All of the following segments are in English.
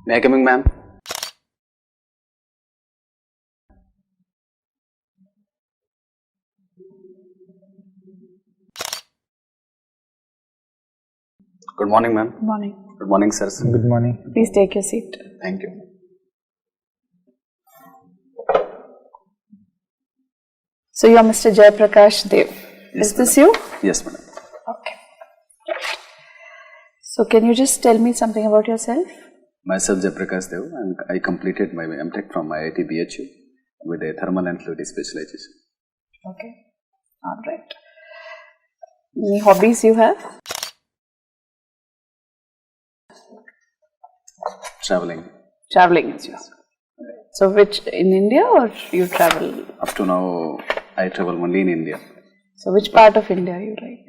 May I come in, ma'am? Good morning, ma'am. Good morning. Good morning, sir. Good morning. Please take your seat. Thank you. So you are Mr. Jayaprakash Dev. Yes, Is this you? Yes, madam. Okay. So can you just tell me something about yourself? Myself, Jayaprakash Dev, and I completed my MTech from IIT BHU with a thermal and fluid specialization. Okay. All right. Any hobbies you have? Traveling. Traveling is yours. So which, in India or you travel? Up to now, I travel only in India, So which part of India you like?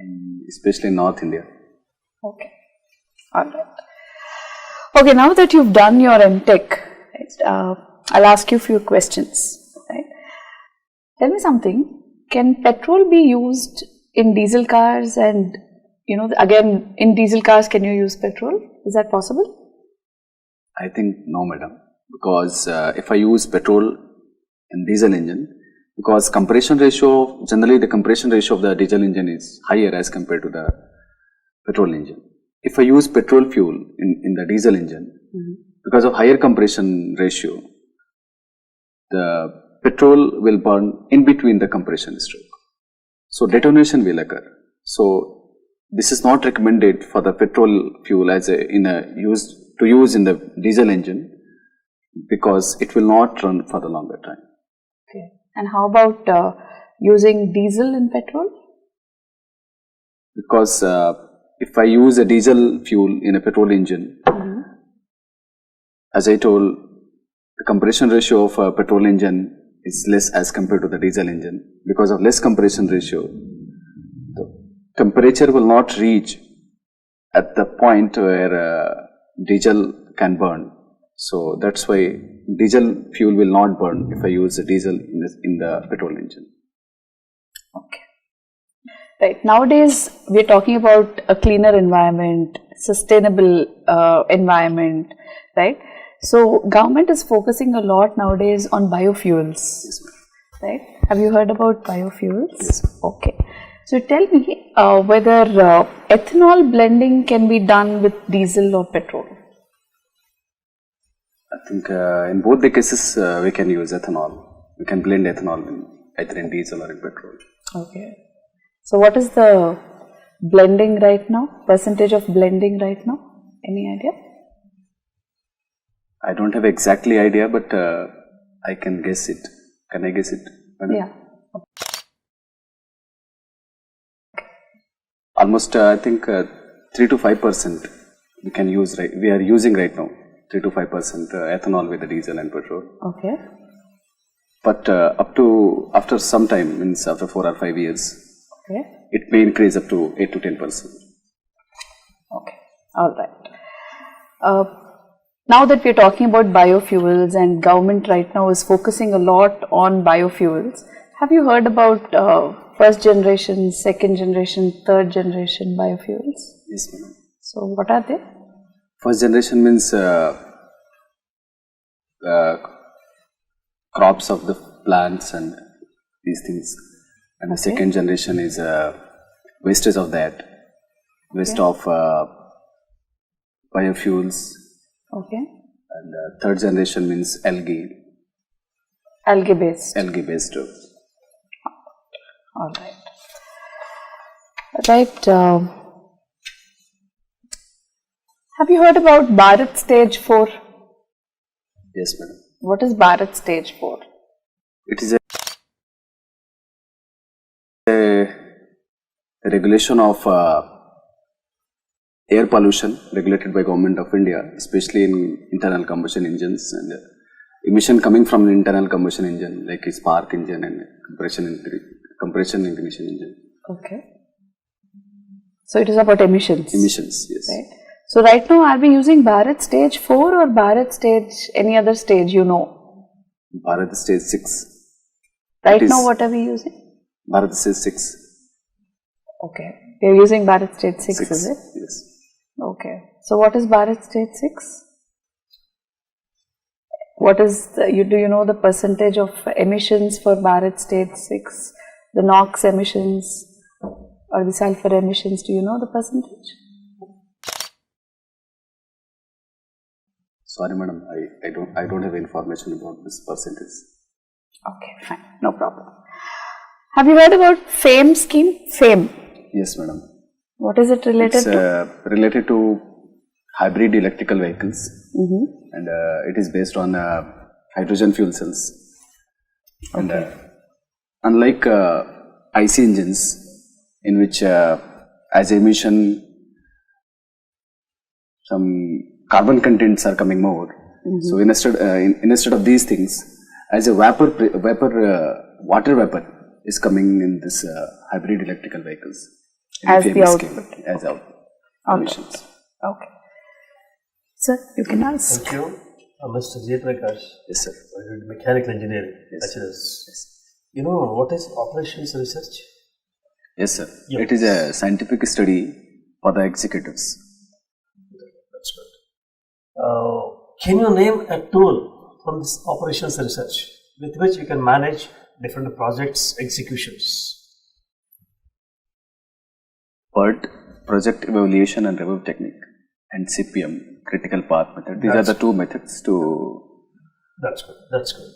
especially North India. Okay. All right. Okay, now that you've done your MTech, right, I'll ask you a few questions. Right? Tell me something. Can petrol be used in diesel cars? And again, in diesel cars, can you use petrol? Is that possible? I think no, madam, because if I use petrol in diesel engine, because generally the compression ratio of the diesel engine is higher as compared to the petrol engine. If I use petrol fuel in the diesel engine, because of higher compression ratio, the petrol will burn in between the compression stroke. So detonation will occur. So this is not recommended for the petrol fuel as to use in the diesel engine, because it will not run for the longer time. Okay. And how about using diesel in petrol? Because if I use a diesel fuel in a petrol engine, as I told, the compression ratio of a petrol engine is less as compared to the diesel engine. Because of less compression ratio, the temperature will not reach at the point where diesel can burn. So that's why diesel fuel will not burn if I use a diesel in the petrol engine. Okay. Right. Nowadays, we're talking about a cleaner environment, sustainable environment, right? So, government is focusing a lot nowadays on biofuels, Yes, ma'am. right? Have you heard about biofuels? Yes. Okay. So, tell me whether ethanol blending can be done with diesel or petrol? I think in both the cases we can use ethanol. We can blend ethanol either in diesel or in petrol. Okay. So, what is the blending right now? Percentage of blending right now? Any idea? I don't have exactly idea, but I can guess it. Can I guess it, madam? Yeah. Almost I think 3 to 5% we can use. We are using right now 3 to 5% ethanol with the diesel and petrol. Okay. But after some time, means after 4 or 5 years, Okay. it may increase up to 8 to 10%. Okay. All right. Now that we're talking about biofuels and government right now is focusing a lot on biofuels, have you heard about first generation, second generation, third generation biofuels? Yes, madam. So what are they? First generation means crops of the plants and these things, and the second generation is wastage of that, waste of biofuels, Okay. and third generation means algae Algae-based. based. All right. Right. Have you heard about Bharat Stage 4? Yes, madam. What is Bharat Stage 4? It is a regulation of air pollution regulated by Government of India, especially in internal combustion engines and emission coming from an internal combustion engine like a spark engine and compression ignition engine. Okay. So it is about emissions. Emissions, yes. Right. So right now, are we using Bharat Stage 4 or Bharat Stage, any other stage you know? Bharat Stage 6. Right now, what are we using? Bharat Stage 6. Okay. We are using Bharat Stage 6, is it? Yes. Okay. So what is Bharat Stage 6? what is do you know the percentage of emissions for Bharat State 6, the NOx emissions or the sulfur emissions? Do you know the percentage? Sorry, madam, I don't have information about this percentage. Okay, fine, no problem. Have you heard about FAME scheme? FAME. Yes, madam. What is it related to? Related to hybrid electrical vehicles, and it is based on hydrogen fuel cells. And unlike IC engines, in which as emission some carbon contents are coming more, so instead of these things, as a water vapor is coming in this hybrid electrical vehicles. As the output. As output. Emissions. Okay. Sir, you can ask. Thank you. Mr. J. Prakash. Yes, sir. Mechanical engineering. Yes. Yes. You know what is operations research? Yes, sir. Yep. It is a scientific study for the executives. That's good. Can you name a tool from this operations research with which you can manage different projects executions? PERT, project evaluation and review technique, and CPM, critical path method. These are the two methods to. That's good. That's good.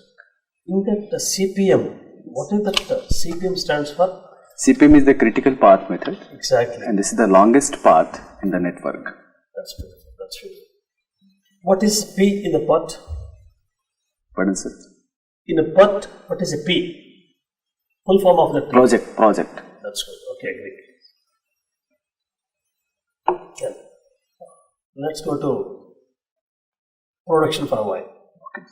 In that CPM, what is that CPM stands for? CPM is the critical path method. Exactly. And this is the longest path in the network. That's good. That's good. What is P in the PERT? Pardon, sir? In a PERT, what is a P? Full form of the P. Project. That's good. Okay, great. Yeah. Let's go to production for a while. Okay.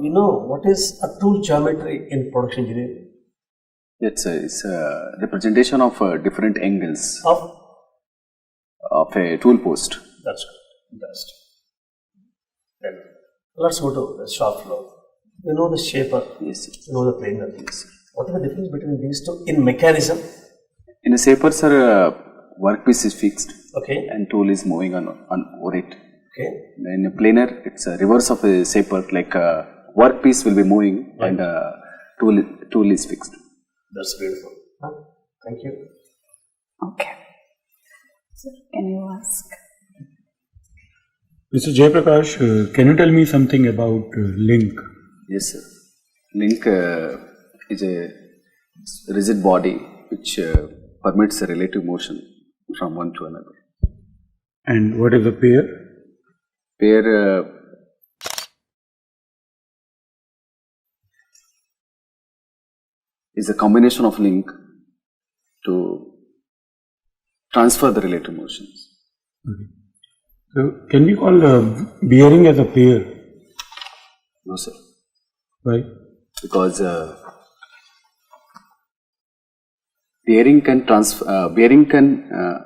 You know what is a tool geometry in production engineering? It's a representation of different angles of a tool post. That's good. Then let's go to the shop floor. You know the shaper. Yes, sir. You know the planer. Yes. What is the difference between these two in mechanism? In a shaper, sir, workpiece is fixed. Okay. And tool is moving on over it. Okay. In a planer, it's a reverse of a shaper. Like workpiece will be moving, right, and tool is fixed. That's beautiful. Thank you. Okay. Sir, can you ask? Mr. Jayaprakash, can you tell me something about link? Yes, sir. Link is a rigid body which permits a relative motion from one to another. And what is a pair? Pair is a combination of link to transfer the relative motions. Okay. So, can we call bearing as a pair? No, sir. Why? Because bearing can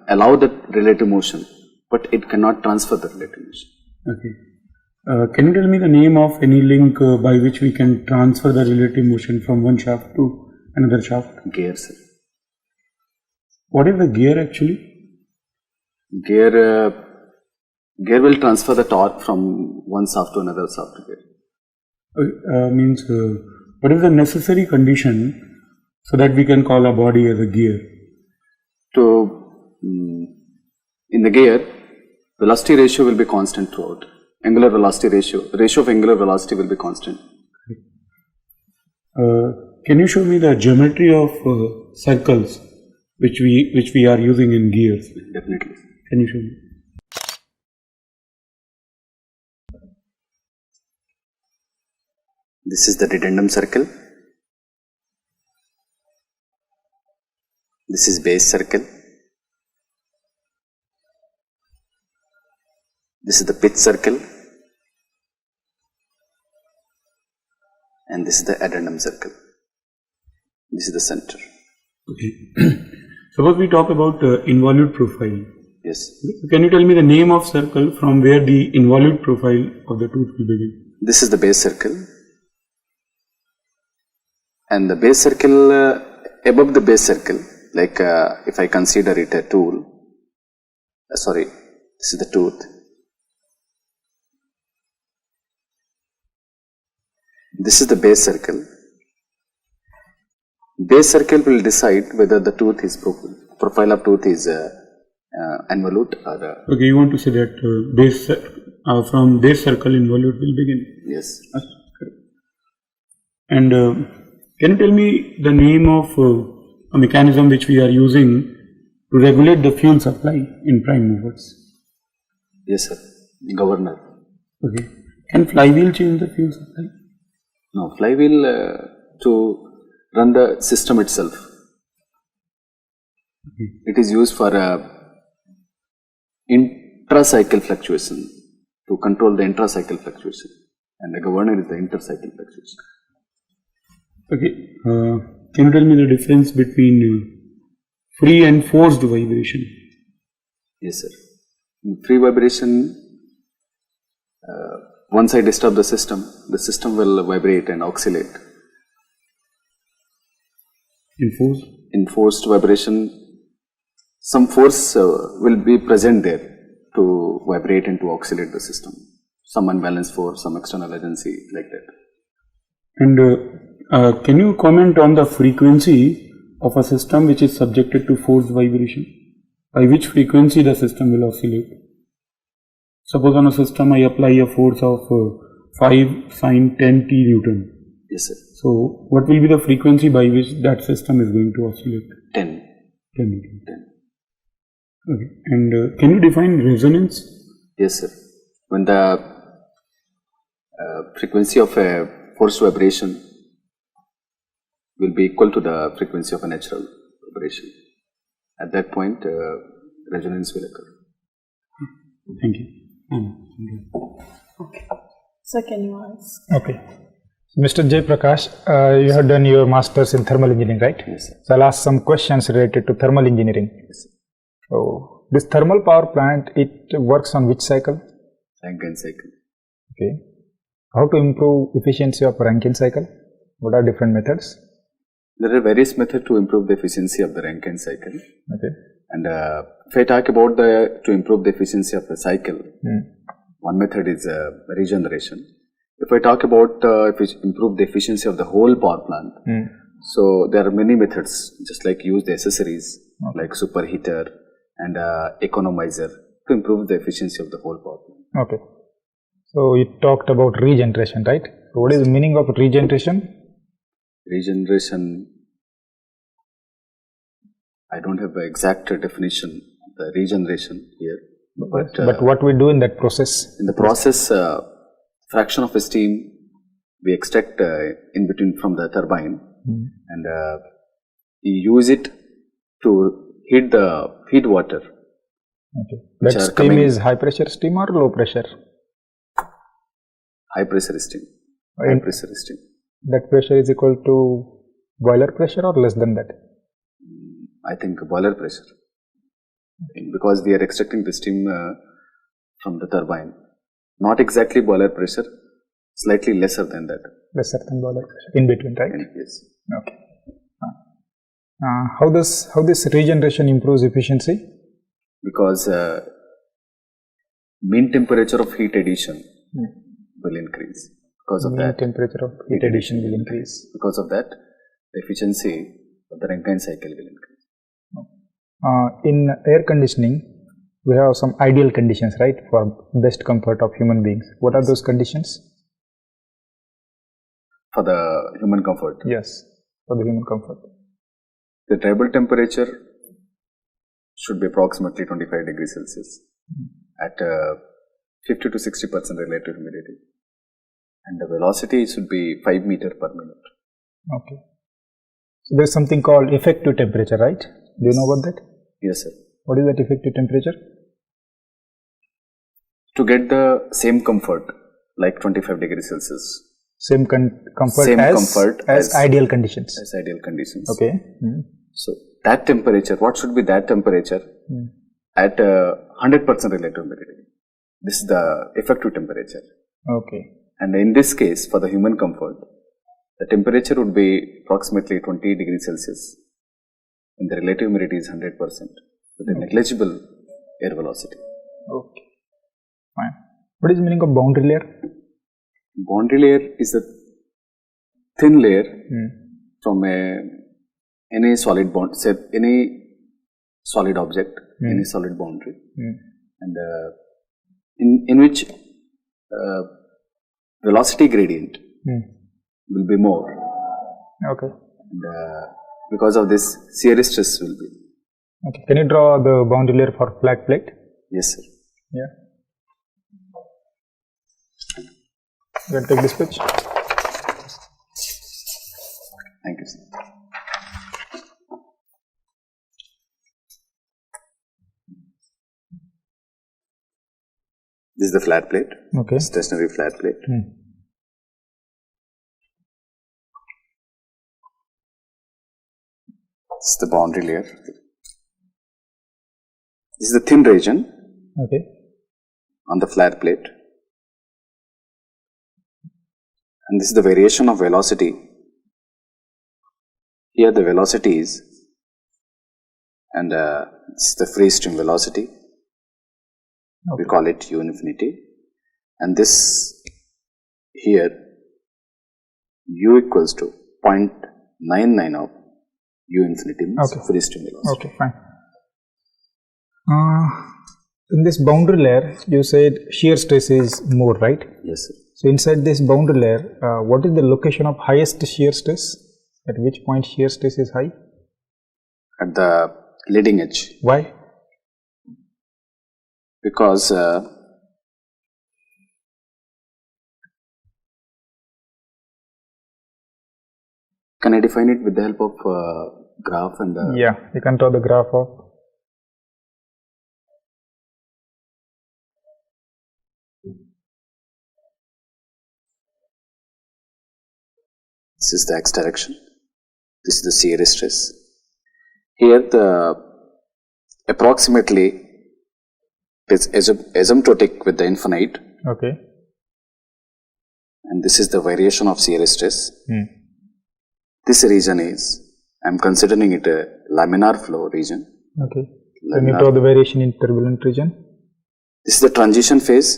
allow the relative motion, but it cannot transfer the relative motion. Okay. Can you tell me the name of any link by which we can transfer the relative motion from one shaft to another shaft? Gear, sir. What is the gear actually? Gear will transfer the torque from one shaft to another shaft. Means what is the necessary condition so that we can call a body as a gear? In the gear, velocity ratio will be constant throughout. Angular velocity ratio of angular velocity will be constant. Can you show me the geometry of circles which we are using in gears? Definitely. Can you show me? This is the dedendum circle. This is base circle. This is the pitch circle. And this is the addendum circle. This is the center. Okay. Suppose we talk about involute profile. Yes. Can you tell me the name of circle from where the involute profile of the tooth will begin? This is the base circle. And the base circle, above the base circle, like if I consider it a tool, this is the tooth. This is the base circle. Base circle will decide whether the tooth is profile of tooth is involute or Okay, you want to say that from base circle involute will begin. yes. Correct. And can you tell me the name of a mechanism which we are using to regulate the fuel supply in prime movers? Yes, sir. Governor. Okay. Can flywheel change the fuel supply? No, flywheel to run the system itself. Okay. It is used for intra-cycle fluctuation, to control the intra-cycle fluctuation, and the governor is the inter-cycle fluctuation. Okay. Can you tell me the difference between free and forced vibration? Yes, sir. In free vibration, once I disturb the system will vibrate and oscillate. In force? In forced vibration, some force will be present there to vibrate and to oscillate the system. Some unbalanced force, some external agency, like that. And can you comment on the frequency of a system which is subjected to forced vibration? By which frequency the system will oscillate? Suppose on a system I apply a force of 5 sine 10 t Newton. Yes, sir. So, what will be the frequency by which that system is going to oscillate? 10. 10 Newton. 10. Okay. And can you define resonance? Yes, sir. When the frequency of a forced vibration will be equal to the frequency of a natural vibration, at that point resonance will occur. Thank you. Okay. So can you ask? Okay. Mr. Jay Prakash, you have done your master's in thermal engineering, right? Yes, sir. So I'll ask some questions related to thermal engineering. Yes, sir. So this thermal power plant, it works on which cycle? Rankine cycle. Okay. How to improve efficiency of Rankine cycle? What are different methods? There are various methods to improve the efficiency of the Rankine cycle. Okay. And if I talk about to improve the efficiency of the cycle, one method is regeneration. If I talk about improve the efficiency of the whole power plant, so there are many methods, just like use the accessories like superheater and economizer to improve the efficiency of the whole power plant. Okay. So you talked about regeneration, right? So what is the meaning of regeneration? Regeneration, I don't have an exact definition of the regeneration here. But what we do in that process? In the process, fraction of steam we extract in between from the turbine, and we use it to heat water. Okay. That steam is high pressure steam or low pressure? High pressure steam. High pressure steam. That pressure is equal to boiler pressure or less than that? I think boiler pressure, because we are extracting the steam from the turbine. Not exactly boiler pressure, slightly lesser than that. Lesser than boiler pressure, in between, right? Yes. Okay. How this regeneration improves efficiency? Because mean temperature of heat addition will increase. Because of mean that, temperature of heat addition will increase. Because of that, the efficiency of the Rankine cycle will increase. In air conditioning, we have some ideal conditions, right, for best comfort of human beings. What are those conditions? For the human comfort? Yes, for the human comfort. The table temperature should be approximately 25 degrees Celsius at 50 to 60% relative humidity. And the velocity should be 5 meters per minute. Okay. So there is something called effective temperature, right? Do you know about that? Yes, sir. What is that effective temperature? To get the same comfort like 25 degrees Celsius. Same comfort as ideal conditions. As ideal conditions. Okay. So that temperature, what should be that temperature at 100% relative humidity? This is the effective temperature. Okay. And in this case, for the human comfort, the temperature would be approximately 20 degrees Celsius and the relative humidity is 100% with a negligible air velocity. Okay. Fine. What is the meaning of boundary layer? Boundary layer is the thin layer Hmm. from any solid bond, say any solid object, any solid boundary, and in which velocity gradient will be more, Okay. and because of this, shear stress will be. Okay. Can you draw the boundary layer for flat plate? Yes, sir. Yeah. You can take this pitch. Thank you, sir. This is the flat plate, Okay. stationary flat plate. This is the boundary layer. This is the thin region Okay. on the flat plate. And this is the variation of velocity. Here the velocity is, and this is the free stream velocity. We call it U infinity. And this here, U equals to 0.99 of U infinity means Okay. free stream velocity. Okay, fine. In this boundary layer, you said shear stress is more, right? Yes, sir. So inside this boundary layer, what is the location of highest shear stress? At which point shear stress is high? At the leading edge, Why? because can I define it with the help of graph and the Yeah, you can draw the graph of. this is the x direction, this is the shear stress. Here the approximately is asymptotic with the infinite, Okay. and this is the variation of shear stress. This region is, I am considering it a laminar flow region. Okay. Can you draw the variation in turbulent region? This is the transition phase,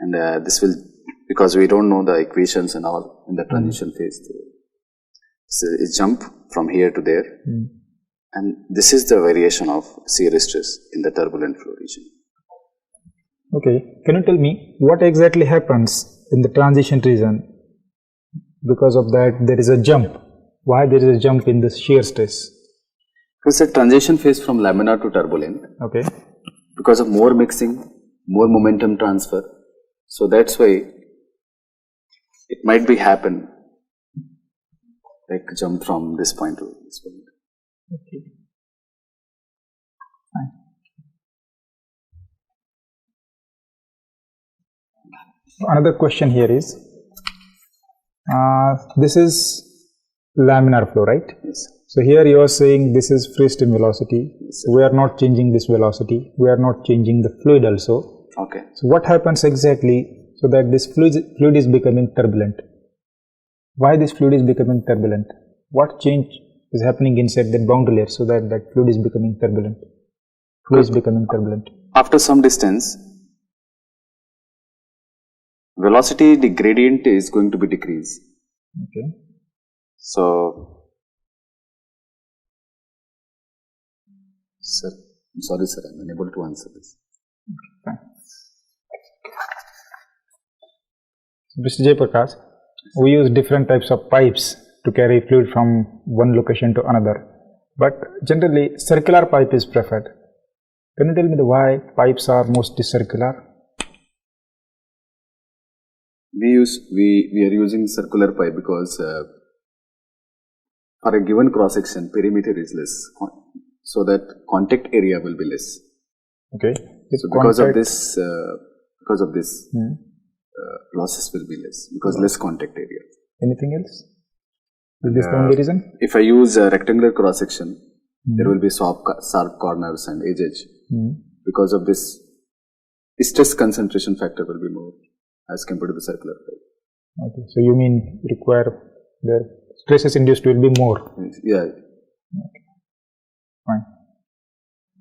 and this will, because we don't know the equations and all in the transition phase. So it jump from here to there, and this is the variation of shear stress in the turbulent flow region. Okay. Can you tell me what exactly happens in the transition region? Because of that, there is a jump. Why there is a jump in the shear stress? It's a transition phase from laminar to turbulent Okay. because of more mixing, more momentum transfer. So that's why it might be happen, like jump from this point to this point. Okay. Another question here is, this is laminar flow, right? Yes. So here you are saying this is free stream velocity. We are not changing this velocity. We are not changing the fluid also. Okay. So what happens exactly so that this fluid is becoming turbulent? Why this fluid is becoming turbulent? What change is happening inside that boundary layer so that that fluid is becoming turbulent? Fluid is becoming turbulent. After some distance, velocity, the gradient is going to be decreased. Okay. So, sir, I'm sorry, sir, I'm unable to answer this. Fine. Mr. Jayaprakash, we use different types of pipes to carry fluid from one location to another, but generally circular pipe is preferred. Can you tell me why pipes are mostly circular? We are using circular pipe because for a given cross section, perimeter is less, so that contact area will be less. Okay. So because of this, losses will be less because less contact area. Anything else? Is this the only reason? If I use a rectangular cross section, there will be sharp corners and edges. Because of this, stress concentration factor will be more as compared to the circular pipe. Okay. So you mean require the stresses induced will be more? Yeah. Okay. Fine.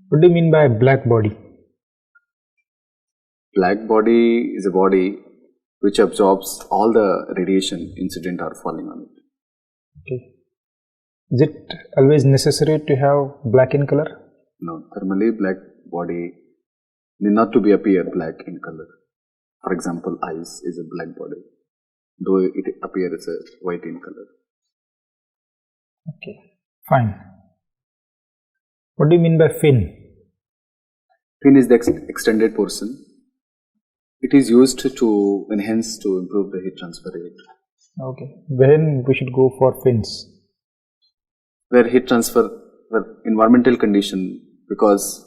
What do you mean by black body? Black body is a body which absorbs all the radiation incident or falling on it. Okay. Is it always necessary to have black in color? No, thermally black body need not to be appear black in color. For example, ice is a black body, though it appears a white in color. Okay, fine. What do you mean by fin? Fin is the extended portion. It is used to enhance to improve the heat transfer rate. Okay. When we should go for fins? Where heat transfer, where environmental condition, because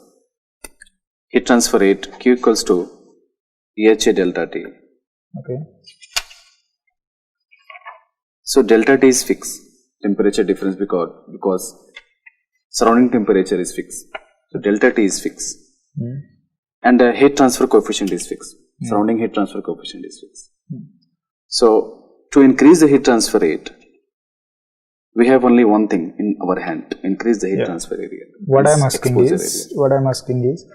heat transfer rate Q equals to EHA delta T. Okay. So delta T is fixed, temperature difference because surrounding temperature is fixed. So delta T is fixed. And the heat transfer coefficient is fixed. Surrounding heat transfer coefficient is fixed. So to increase the heat transfer rate, we have only one thing in our hand: increase the heat transfer area. What I'm asking is,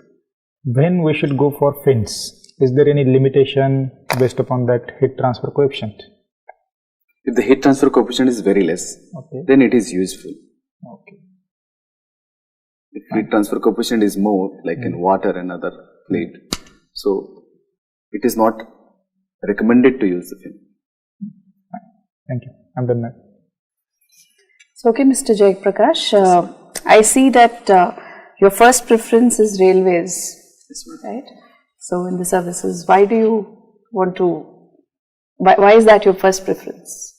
when we should go for fins? Is there any limitation based upon that heat transfer coefficient? If the heat transfer coefficient is very less, then it is useful. Okay. If heat transfer coefficient is more, like in water and other fluid, so it is not recommended to use the fin. Thank you. I'm done now. So, okay, Mr. Jaiprakash, I see that your first preference is railways, right? So, in the services, why do you want to, why is that your first preference?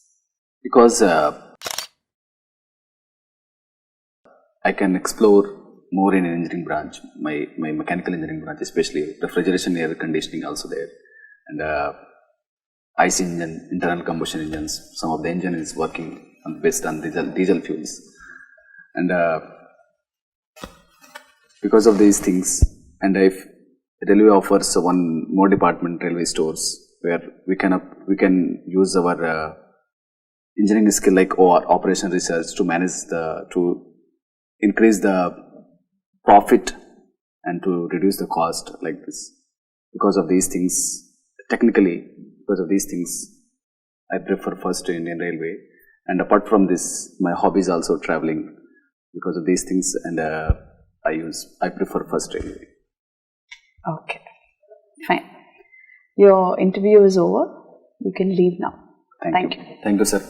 Because I can explore more in engineering branch, my mechanical engineering branch, especially refrigeration, air conditioning also there, and IC engine, internal combustion engines. Some of the engine is working based on diesel fuels, and because of these things, and if railway offers one more department, railway stores, where we can use our engineering skill like operation research to manage to increase the profit and to reduce the cost like this. Because of these things, technically, because of these things, I prefer first Indian Railway. And apart from this, my hobby is also traveling because of these things, and I prefer first Railway. Okay, fine. Your interview is over. You can leave now. Thank you. Thank you, sir.